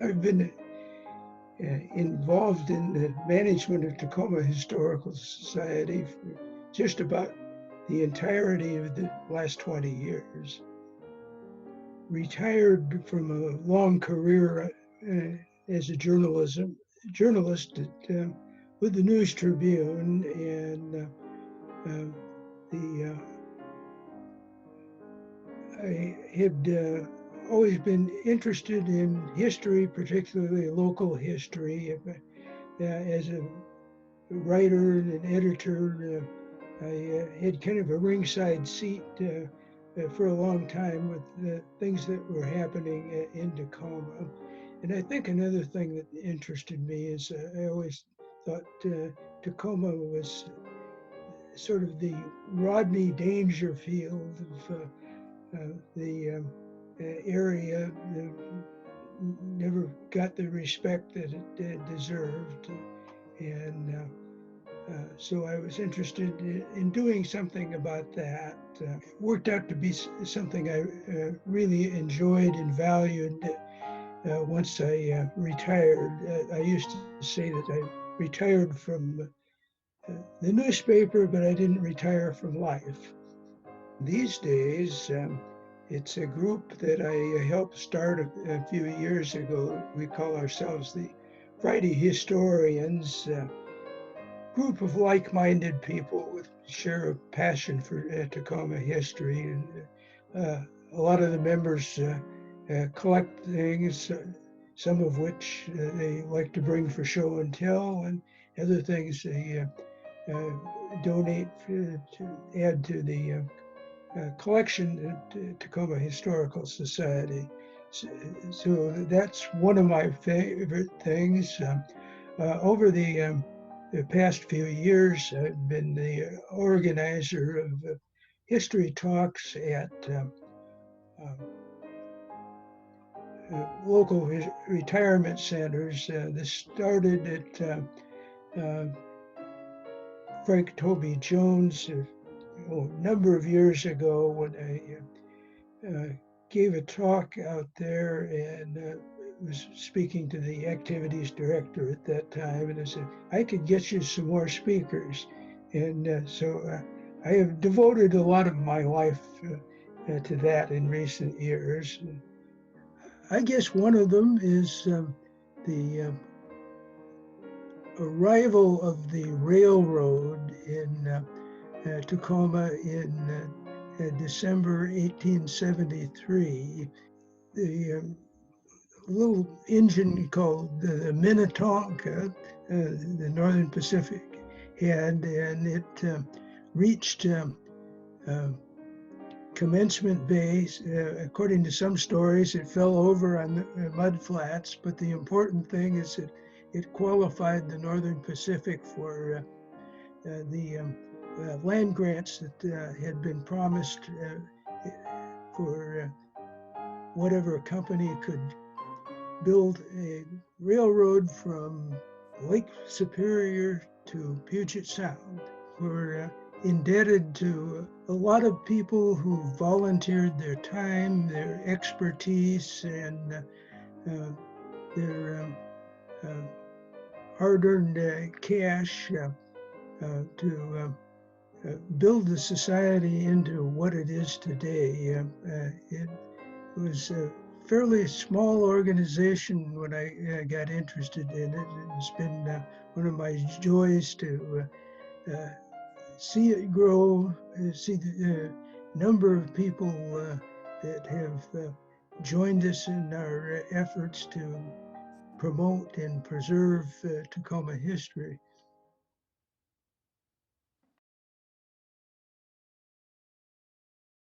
I've been involved in the management of Tacoma Historical Society for just about the entirety of the last 20 years. Retired from a long career as a journalist with the News Tribune, and the I had always been interested in history, particularly local history. As a writer and an editor, I had kind of a ringside seat for a long time with the things that were happening in Tacoma. And I think another thing that interested me is I always thought Tacoma was sort of the Rodney Dangerfield of the area. Never got the respect that it deserved. And so I was interested in doing something about that. It worked out to be something I really enjoyed and valued once I retired. I used to say that I retired from the newspaper, but I didn't retire from life. These days, it's a group that I helped start a few years ago. We call ourselves the Friday Historians. Group of like-minded people with share a passion for Tacoma history, and a lot of the members collect things, some of which they like to bring for show and tell, and other things they donate to add to the collection at Tacoma Historical Society. So that's one of my favorite things. Over the past few years, I've been the organizer of history talks at local retirement centers. This started at Frank Toby Jones a number of years ago when I gave a talk out there and was speaking to the activities director at that time, and I said, I could get you some more speakers. And so I have devoted a lot of my life to that in recent years. I guess one of them is the arrival of the railroad in Tacoma in December 1873. The little engine called the Minnetonka, the Northern Pacific had, and it reached commencement base. According to some stories, it fell over on the mud flats, but the important thing is that it qualified the Northern Pacific for the land grants that had been promised for whatever company could build a railroad from Lake Superior to Puget Sound. We're indebted to a lot of people who volunteered their time, their expertise, and their hard-earned cash to build the society into what it is today. It was a fairly small organization when I got interested in it. It's been one of my joys to see it grow, see the number of people that have joined us in our efforts to promote and preserve Tacoma history.